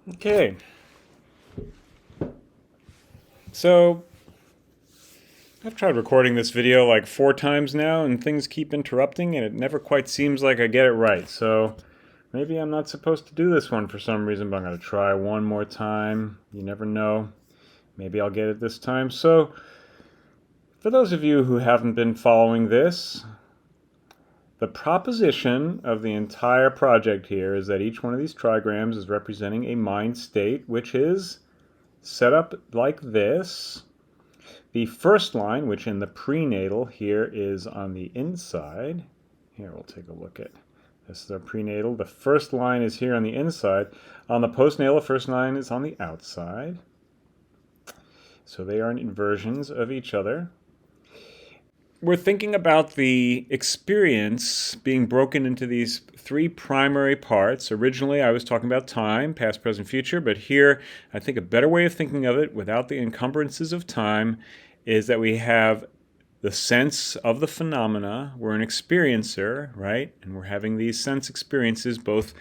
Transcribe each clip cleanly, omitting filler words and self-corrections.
Okay, so I've tried recording this video like 4 times now, and things keep interrupting, and it never quite seems like I get it right. So maybe I'm not supposed to do this one for some reason, but I'm going to try one more time. You never know. Maybe I'll get it this time. So, for those of you who haven't been following this, the proposition of the entire project here is that each one of these trigrams is representing a mind state, which is set up like this. The first line, which in the prenatal here is on the inside. Here, we'll take a look at this is our prenatal. The first line is here on the inside. On the postnatal, the first line is on the outside. So they are inversions of each other. We're thinking about the experience being broken into these 3 primary parts. Originally, I was talking about time, past, present, future, but here, I think a better way of thinking of it without the encumbrances of time is that we have the sense of the phenomena. We're an experiencer, right? And we're having these sense experiences both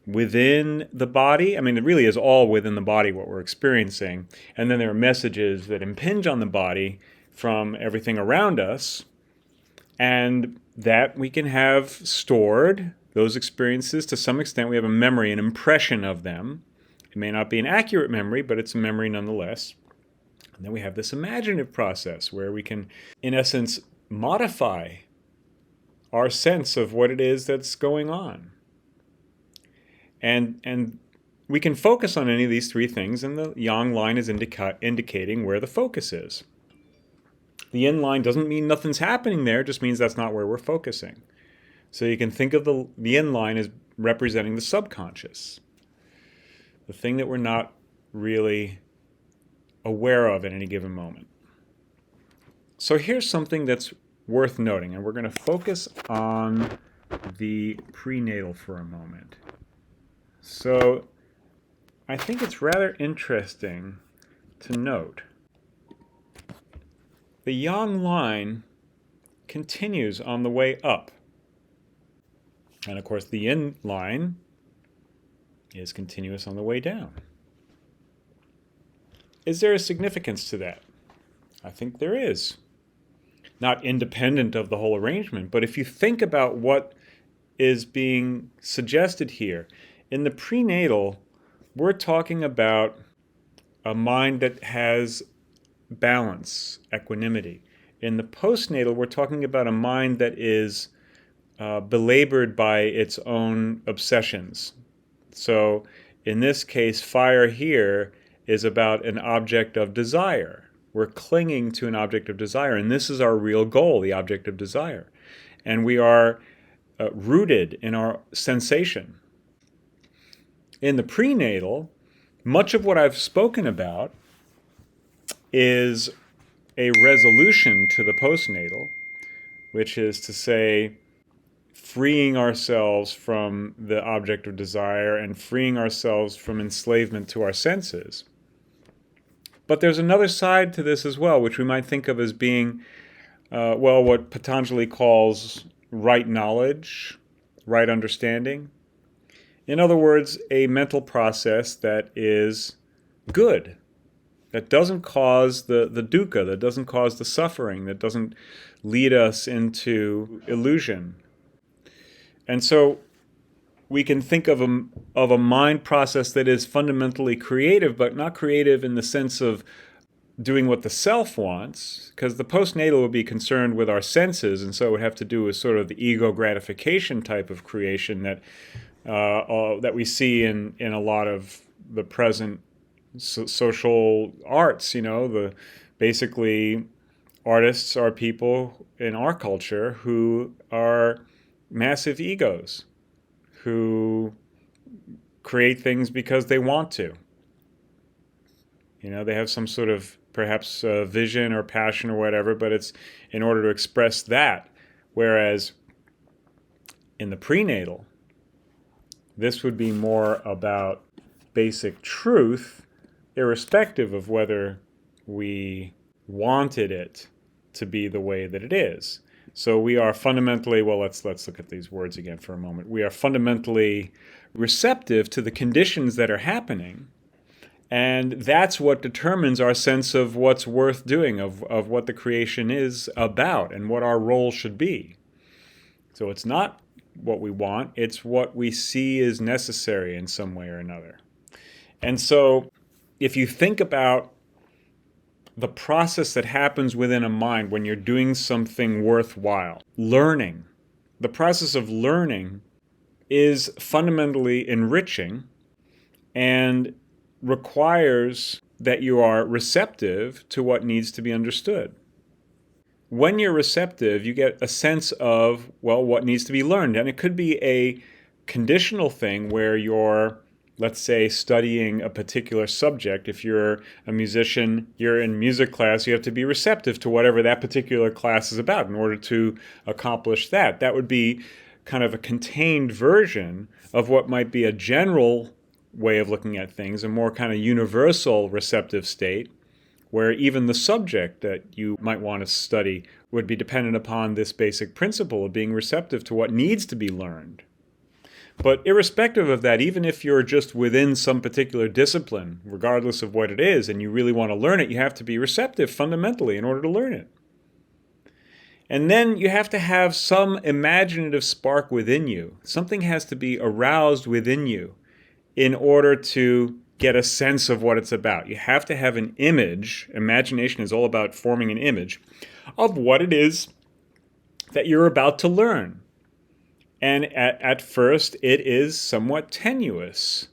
within the body. I mean, it really is all within the body what we're experiencing. And then there are messages that impinge on the body from everything around us, and that we can have stored, those experiences. To some extent, we have a memory, an impression of them. It may not be an accurate memory, but it's a memory nonetheless. And then we have this imaginative process where we can, in essence, modify our sense of what it is that's going on. And we can focus on any of these 3 things, and the yang line is indicating where the focus is. The yin line doesn't mean nothing's happening there, it just means that's not where we're focusing. So you can think of the yin line as representing the subconscious, the thing that we're not really aware of at any given moment. So here's something that's worth noting, and we're going to focus on the prenatal for a moment. So I think it's rather interesting to note the yang line continues on the way up. And of course, the yin line is continuous on the way down. Is there a significance to that? I think there is. Not independent of the whole arrangement, but if you think about what is being suggested here, in the prenatal, we're talking about a mind that has balance, equanimity. In the postnatal, we're talking about a mind that is belabored by its own obsessions. So in this case, fire here is about an object of desire. We're clinging to an object of desire, and this is our real goal, the object of desire. And we are rooted in our sensation. In the prenatal, much of what I've spoken about is a resolution to the postnatal, which is to say, freeing ourselves from the object of desire and freeing ourselves from enslavement to our senses. But there's another side to this as well, which we might think of as being, what Patanjali calls right knowledge, right understanding. In other words, a mental process that is good, that doesn't cause the dukkha, that doesn't cause the suffering, that doesn't lead us into illusion. And so we can think of a mind process that is fundamentally creative, but not creative in the sense of doing what the self wants, because the postnatal would be concerned with our senses, and so it would have to do with sort of the ego gratification type of creation that we see in a lot of the present social arts. Basically artists are people in our culture who are massive egos, who create things because they want to. They have some sort of perhaps vision or passion or whatever, but it's in order to express that. Whereas in the prenatal, this would be more about basic truth, irrespective of whether we wanted it to be the way that it is. So we are fundamentally, let's look at these words again for a moment. We are fundamentally receptive to the conditions that are happening. And that's what determines our sense of what's worth doing, of what the creation is about and what our role should be. So it's not what we want, it's what we see is necessary in some way or another. And so if you think about the process that happens within a mind when you're doing something worthwhile, learning, the process of learning is fundamentally enriching and requires that you are receptive to what needs to be understood. When you're receptive, you get a sense of, well, what needs to be learned. And it could be a conditional thing where you're, let's say, studying a particular subject. If you're a musician, you're in music class, you have to be receptive to whatever that particular class is about in order to accomplish that. That would be kind of a contained version of what might be a general way of looking at things, a more kind of universal receptive state, where even the subject that you might want to study would be dependent upon this basic principle of being receptive to what needs to be learned. But irrespective of that, even if you're just within some particular discipline, regardless of what it is, and you really want to learn it, you have to be receptive fundamentally in order to learn it. And then you have to have some imaginative spark within you. Something has to be aroused within you in order to get a sense of what it's about. You have to have an image. Imagination is all about forming an image of what it is that you're about to learn. And at first, it is somewhat tenuous.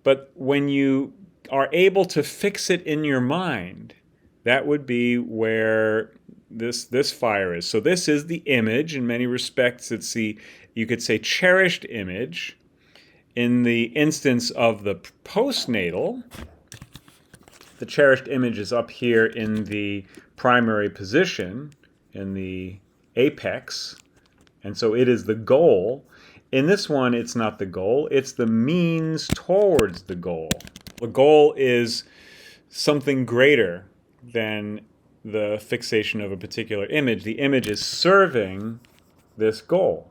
But when you are able to fix it in your mind, that would be where this fire is. So this is the image. In many respects, it's the, you could say, cherished image. In the instance of the postnatal, the cherished image is up here in the primary position, in the apex, and so it is the goal. In this one, it's not the goal, it's the means towards the goal. The goal is something greater than the fixation of a particular image. The image is serving this goal.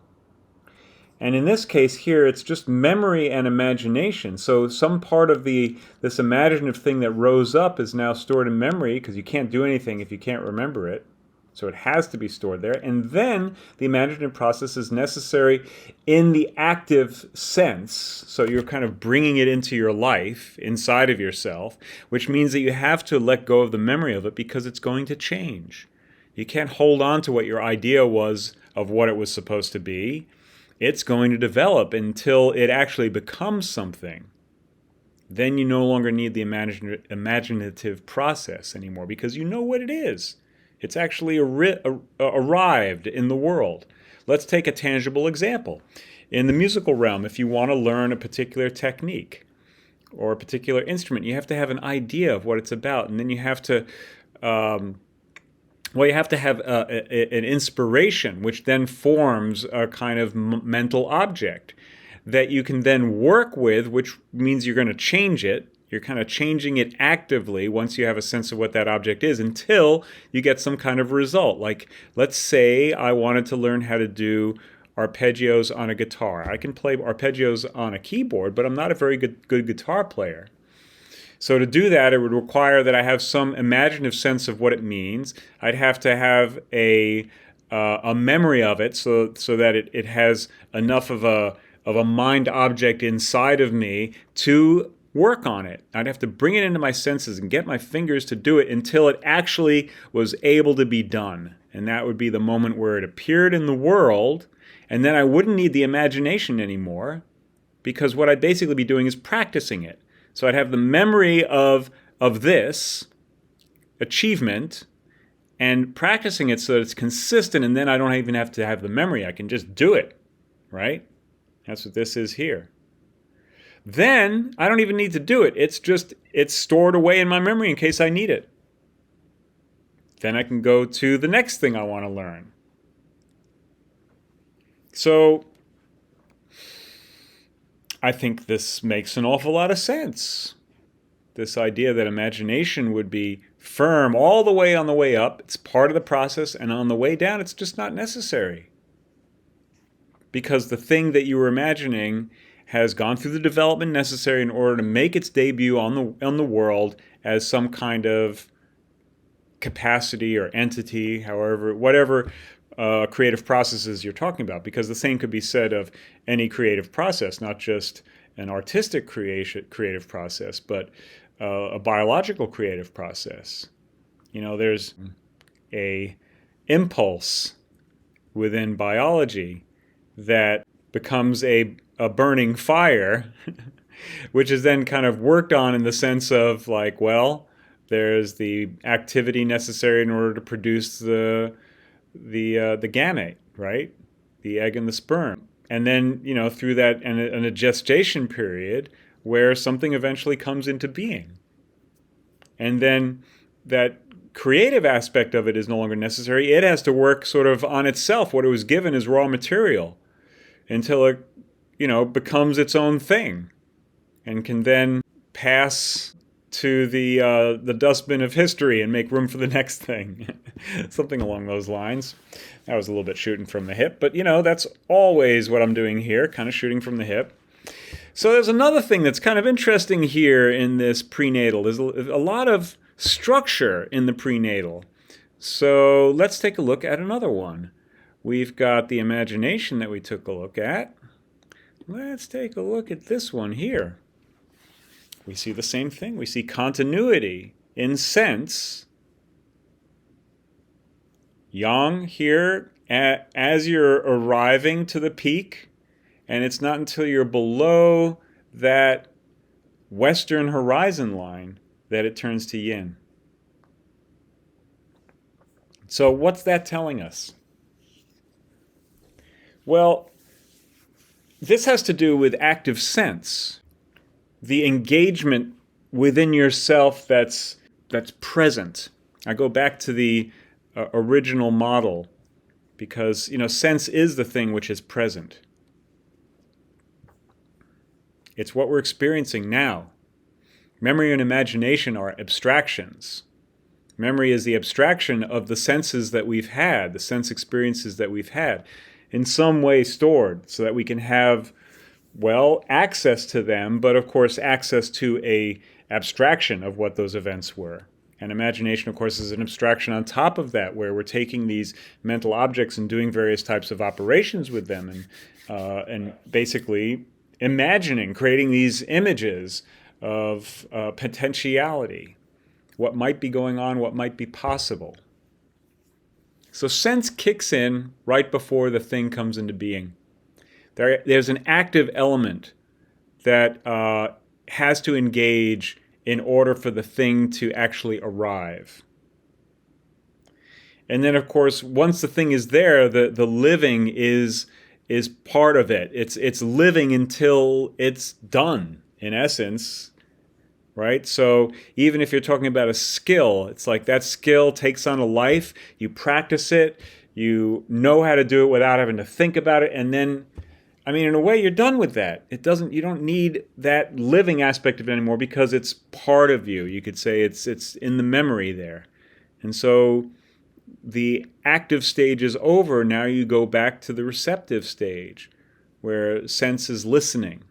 And in this case here, it's just memory and imagination. So some part of this imaginative thing that rose up is now stored in memory, because you can't do anything if you can't remember it. So it has to be stored there. And then the imaginative process is necessary in the active sense. So you're kind of bringing it into your life, inside of yourself, which means that you have to let go of the memory of it because it's going to change. You can't hold on to what your idea was of what it was supposed to be. It's going to develop until it actually becomes something. Then you no longer need the imaginative process anymore because you know what it is. It's actually arrived in the world. Let's take a tangible example. In the musical realm, if you want to learn a particular technique or a particular instrument, you have to have an idea of what it's about, and then you have to you have to have an inspiration, which then forms a kind of mental object that you can then work with, which means you're going to change it. You're kind of changing it actively once you have a sense of what that object is until you get some kind of result. Like, let's say I wanted to learn how to do arpeggios on a guitar. I can play arpeggios on a keyboard, but I'm not a very good guitar player. So to do that, it would require that I have some imaginative sense of what it means. I'd have to have a memory of it so that it has enough of a mind object inside of me to work on it. I'd have to bring it into my senses and get my fingers to do it until it actually was able to be done. And that would be the moment where it appeared in the world, and then I wouldn't need the imagination anymore, because what I'd basically be doing is practicing it. So I'd have the memory of this achievement and practicing it so that it's consistent, and then I don't even have to have the memory. I can just do it, right? That's what this is here. Then I don't even need to do it. It's stored away in my memory in case I need it. Then I can go to the next thing I want to learn. So I think this makes an awful lot of sense. This idea that imagination would be firm all the way on the way up, it's part of the process, and on the way down, it's just not necessary. Because the thing that you were imagining has gone through the development necessary in order to make its debut on the world as some kind of capacity or entity, however, whatever creative processes you're talking about, because the same could be said of any creative process, not just an artistic creative process, but a biological creative process. There's a impulse within biology that becomes a burning fire, which is then kind of worked on in the sense of like, well, there's the activity necessary in order to produce the gamete, right? The egg and the sperm. And then, through that and a gestation period where something eventually comes into being. And then that creative aspect of it is no longer necessary. It has to work sort of on itself, what it was given as raw material, until it, becomes its own thing and can then pass to the dustbin of history and make room for the next thing. Something along those lines. That was a little bit shooting from the hip, but that's always what I'm doing here, kind of shooting from the hip. So there's another thing that's kind of interesting here in this prenatal. There's a lot of structure in the prenatal. So let's take a look at another one. We've got the imagination that we took a look at. Let's take a look at this one here. We see the same thing. We see continuity in sense. Yang here, as you're arriving to the peak, and it's not until you're below that western horizon line that it turns to yin. So what's that telling us? Well, this has to do with active sense, the engagement within yourself that's present. I go back to the original model because, sense is the thing which is present. It's what we're experiencing now. Memory and imagination are abstractions. Memory is the abstraction of the senses that we've had, the sense experiences that we've had, in some way stored so that we can have, access to them, but of course access to a abstraction of what those events were. And imagination, of course, is an abstraction on top of that, where we're taking these mental objects and doing various types of operations with them and basically imagining, creating these images of potentiality, what might be going on, what might be possible. So sense kicks in right before the thing comes into being. There's an active element that has to engage in order for the thing to actually arrive. And then, of course, once the thing is there, the living is part of it. It's living until it's done, in essence, right? So even if you're talking about a skill, it's like that skill takes on a life, you practice it, you know how to do it without having to think about it, and then, in a way, you're done with that. You don't need that living aspect of it anymore because it's part of you. You could say it's in the memory there. And so the active stage is over. Now you go back to the receptive stage where sense is listening.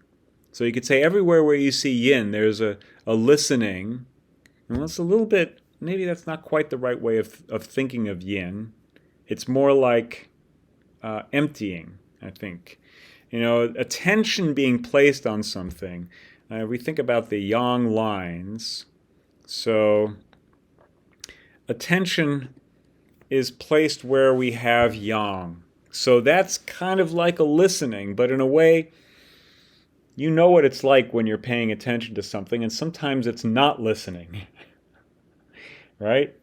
So you could say everywhere where you see yin, there's a listening. And that's a little bit, maybe that's not quite the right way of thinking of yin. It's more like emptying, I think. Attention being placed on something. We think about the yang lines. So attention is placed where we have yang. So that's kind of like a listening, but in a way, you know what it's like when you're paying attention to something, and sometimes it's not listening, right?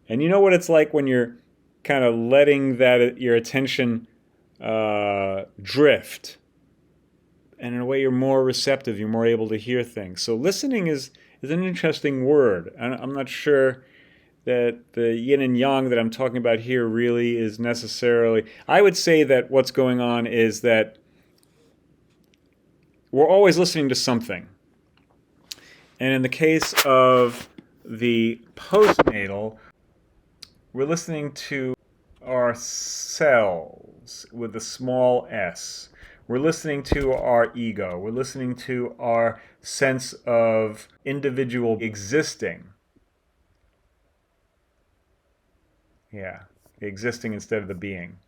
And you know what it's like when you're kind of letting your attention drift. And in a way, you're more receptive, you're more able to hear things. So listening is an interesting word. I'm not sure that the yin and yang that I'm talking about here really is necessarily... I would say that what's going on is that we're always listening to something. And in the case of the postnatal, we're listening to ourselves with a small s. We're listening to our ego. We're listening to our sense of individual existing. Yeah, existing instead of the being.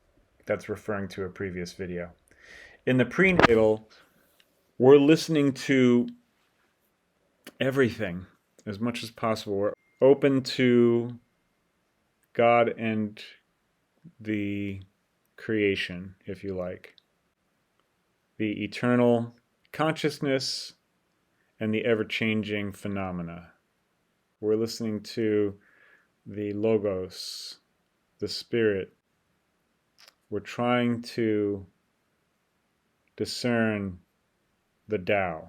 That's referring to a previous video. In the prenatal, we're listening to everything as much as possible. We're open to God and the creation, if you like. The eternal consciousness and the ever-changing phenomena. We're listening to the Logos, the Spirit. We're trying to discern the Tao,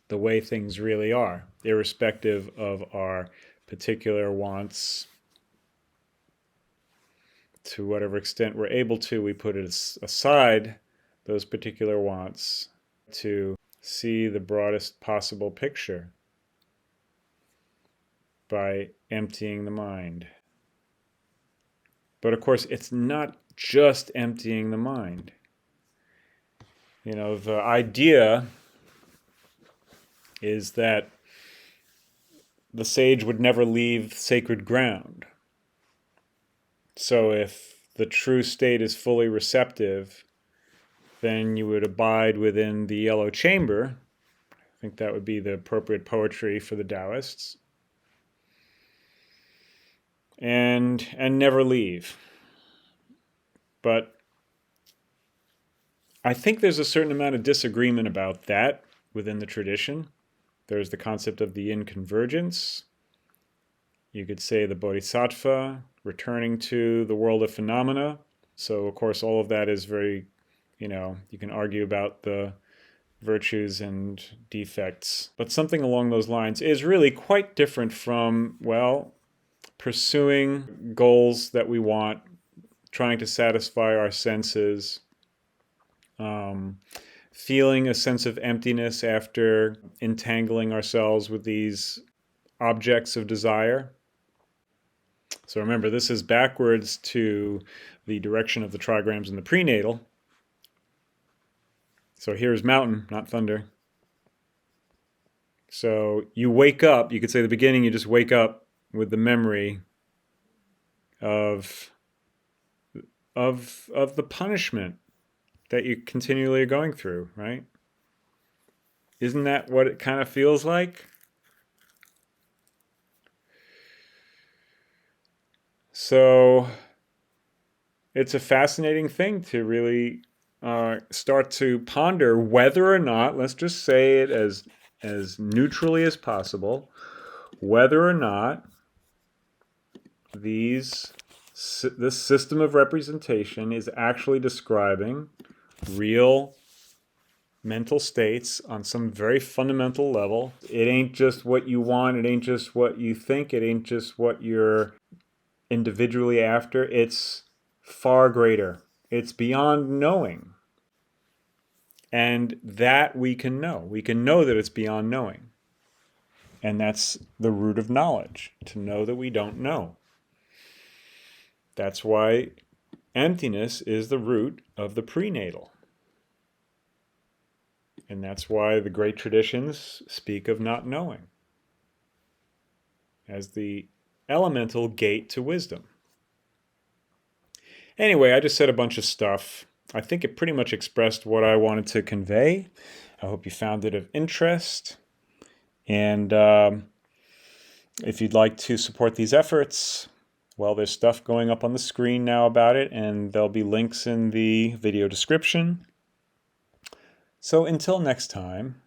the way things really are, irrespective of our particular wants. To whatever extent we're able to, we put it aside, those particular wants, to see the broadest possible picture by emptying the mind. But of course, it's not just emptying the mind. You know, the idea is that the sage would never leave sacred ground. So if the true state is fully receptive, then you would abide within the yellow chamber. I think that would be the appropriate poetry for the Taoists. And never leave. But I think there's a certain amount of disagreement about that within the tradition. There's the concept of the inconvergence. You could say the bodhisattva returning to the world of phenomena. So, of course, all of that is very, you can argue about the virtues and defects. But something along those lines is really quite different from, well, pursuing goals that we want, trying to satisfy our senses, feeling a sense of emptiness after entangling ourselves with these objects of desire. So remember, this is backwards to the direction of the trigrams in the prenatal. So here's mountain, not thunder. So you wake up, you could say at the beginning, you just wake up with the memory of the punishment that you continually are going through, right? Isn't that what it kind of feels like? So it's a fascinating thing to really start to ponder whether or not, let's just say it as neutrally as possible, whether or not this system of representation is actually describing real mental states on some very fundamental level. It ain't just what you want, it ain't just what you think, it ain't just what you're individually after. It's far greater. It's beyond knowing. And that we can know. We can know that it's beyond knowing. And that's the root of knowledge, to know that we don't know. That's why emptiness is the root of the prenatal. And that's why the great traditions speak of not knowing as the elemental gate to wisdom. Anyway, I just said a bunch of stuff. I think it pretty much expressed what I wanted to convey. I hope you found it of interest. And if you'd like to support these efforts, well, there's stuff going up on the screen now about it, and there'll be links in the video description. So until next time,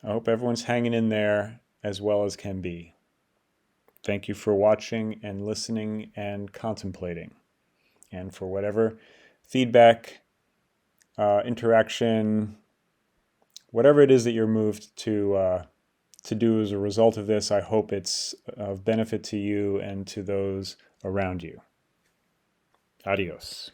I hope everyone's hanging in there as well as can be. Thank you for watching and listening and contemplating. And for whatever feedback, interaction, whatever it is that you're moved to do as a result of this, I hope it's of benefit to you and to those around you. Adios.